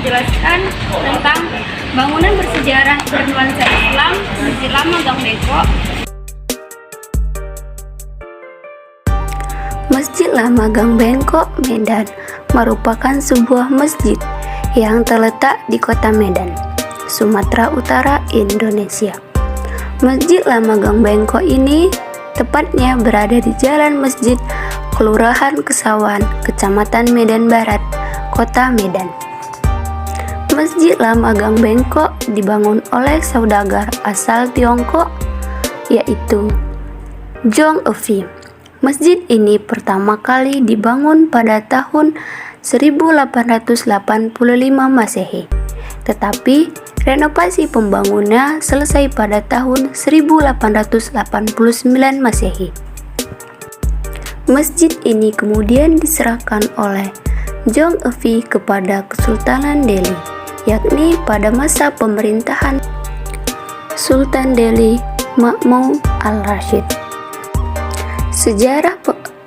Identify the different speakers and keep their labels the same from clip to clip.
Speaker 1: menjelaskan tentang bangunan bersejarah bernuansa Islam, Masjid Lama Gang Bengkok.
Speaker 2: Masjid Lama Gang Bengkok, Medan merupakan sebuah masjid yang terletak di kota Medan, Sumatera Utara, Indonesia. Masjid Lama Gang Bengkok ini tepatnya berada di Jalan Masjid, Kelurahan Kesawan, Kecamatan Medan Barat, Kota Medan. Masjid Lama Gang Bengkok dibangun oleh saudagar asal Tiongkok, yaitu Zhong Evi. Masjid ini pertama kali dibangun pada tahun 1885 Masehi, tetapi renovasi pembangunannya selesai pada tahun 1889 Masehi. Masjid ini kemudian diserahkan oleh Zhong Evi kepada Kesultanan Delhi, yakni pada masa pemerintahan Sultan Delhi Ma'mun al-Rashid. Sejarah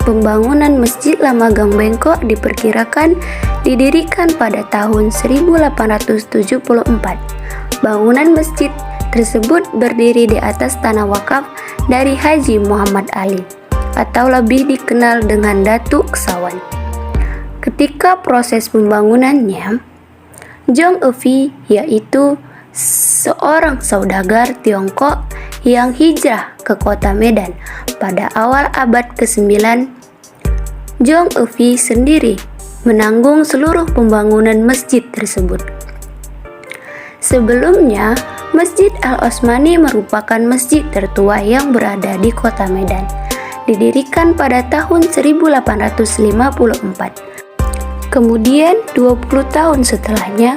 Speaker 2: pembangunan Masjid Lama Gang Bengkok diperkirakan didirikan pada tahun 1874. Bangunan masjid tersebut berdiri di atas tanah wakaf dari Haji Muhammad Ali, atau lebih dikenal dengan Datuk Kesawan. Ketika proses pembangunannya, Zhong Evi, yaitu seorang saudagar Tiongkok yang hijrah ke kota Medan pada awal abad ke-9, Zhong Evi sendiri menanggung seluruh pembangunan masjid tersebut. Sebelumnya, Masjid Al-Osmani merupakan masjid tertua yang berada di kota Medan, didirikan pada tahun 1854. Kemudian 20 tahun setelahnya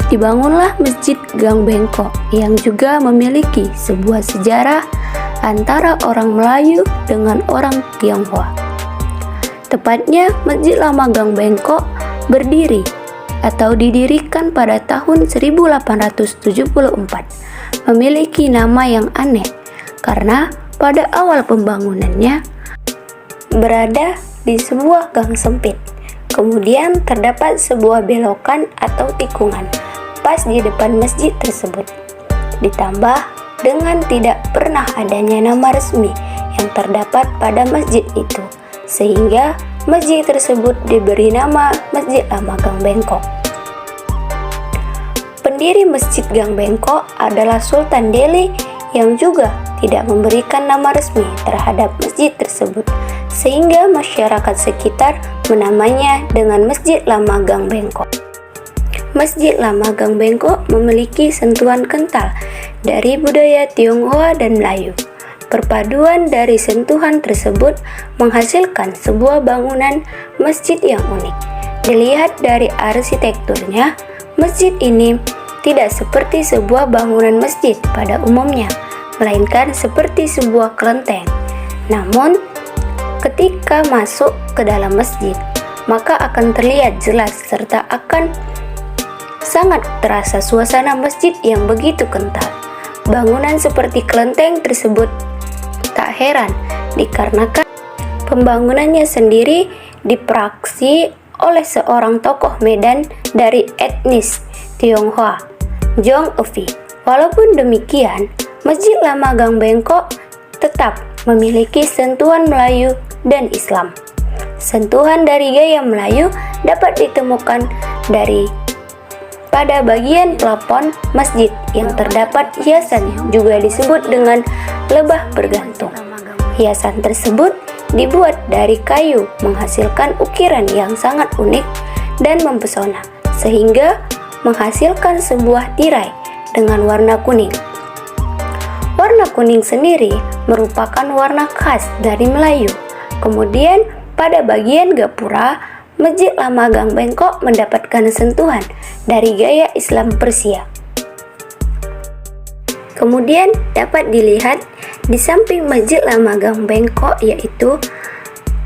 Speaker 2: dibangunlah Masjid Gang Bengkok yang juga memiliki sebuah sejarah antara orang Melayu dengan orang Tionghoa. Tepatnya Masjid Lama Gang Bengkok berdiri atau didirikan pada tahun 1874, memiliki nama yang aneh karena pada awal pembangunannya berada di sebuah gang sempit. Kemudian terdapat sebuah belokan atau tikungan pas di depan masjid tersebut. Ditambah dengan tidak pernah adanya nama resmi yang terdapat pada masjid itu, sehingga masjid tersebut diberi nama Masjid Lama Gang Bengkok. Pendiri Masjid Gang Bengkok adalah Sultan Delhi yang juga tidak memberikan nama resmi terhadap masjid tersebut, sehingga masyarakat sekitar menamainya dengan Masjid Lama Gang Bengkok. Masjid Lama Gang Bengkok memiliki sentuhan kental dari budaya Tionghoa dan Melayu. Perpaduan dari sentuhan tersebut menghasilkan sebuah bangunan masjid yang unik. Dilihat dari arsitekturnya, masjid ini tidak seperti sebuah bangunan masjid pada umumnya, melainkan seperti sebuah kelenteng. Namun, ketika masuk ke dalam masjid, maka akan terlihat jelas serta akan sangat terasa suasana masjid yang begitu kental. Bangunan seperti kelenteng tersebut tak heran dikarenakan pembangunannya sendiri dipraksi oleh seorang tokoh Medan dari etnis Tionghoa, Zhong Evi. Walaupun demikian, Masjid Lama Gang Bengkok tetap memiliki sentuhan Melayu dan Islam. Sentuhan dari gaya Melayu dapat ditemukan pada bagian plafon masjid yang terdapat hiasan juga disebut dengan lebah bergantung. Hiasan tersebut dibuat dari kayu menghasilkan ukiran yang sangat unik dan mempesona, sehingga menghasilkan sebuah tirai dengan warna kuning. Warna kuning sendiri merupakan warna khas dari Melayu. Kemudian pada bagian gapura, Masjid Lama Gang Bengkok mendapatkan sentuhan dari gaya Islam Persia. Kemudian dapat dilihat di samping Masjid Lama Gang Bengkok yaitu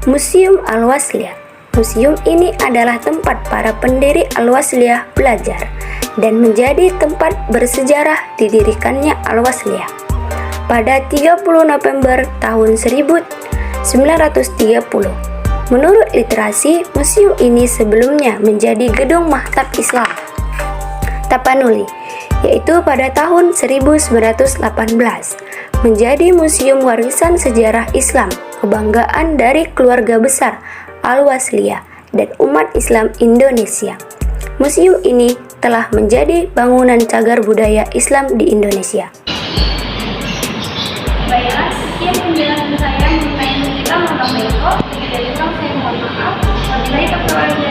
Speaker 2: Museum Al-Wasliyah. Museum ini adalah tempat para pendiri Al-Wasliyah belajar dan menjadi tempat bersejarah didirikannya Al-Wasliyah pada 30 November tahun 1930. Menurut literasi, museum ini sebelumnya menjadi gedung maktab Islam. Tapanuli, yaitu pada tahun 1918, menjadi Museum Warisan Sejarah Islam, kebanggaan dari keluarga besar Al-Wasliyah dan umat Islam Indonesia. Museum ini telah menjadi bangunan cagar budaya Islam di Indonesia.
Speaker 1: Baiklah, sekian penjelasan saya mengenai Museum Lambang Bengkok. Dari saya mohon maaf. Wabillahi taufiq wal hidayah.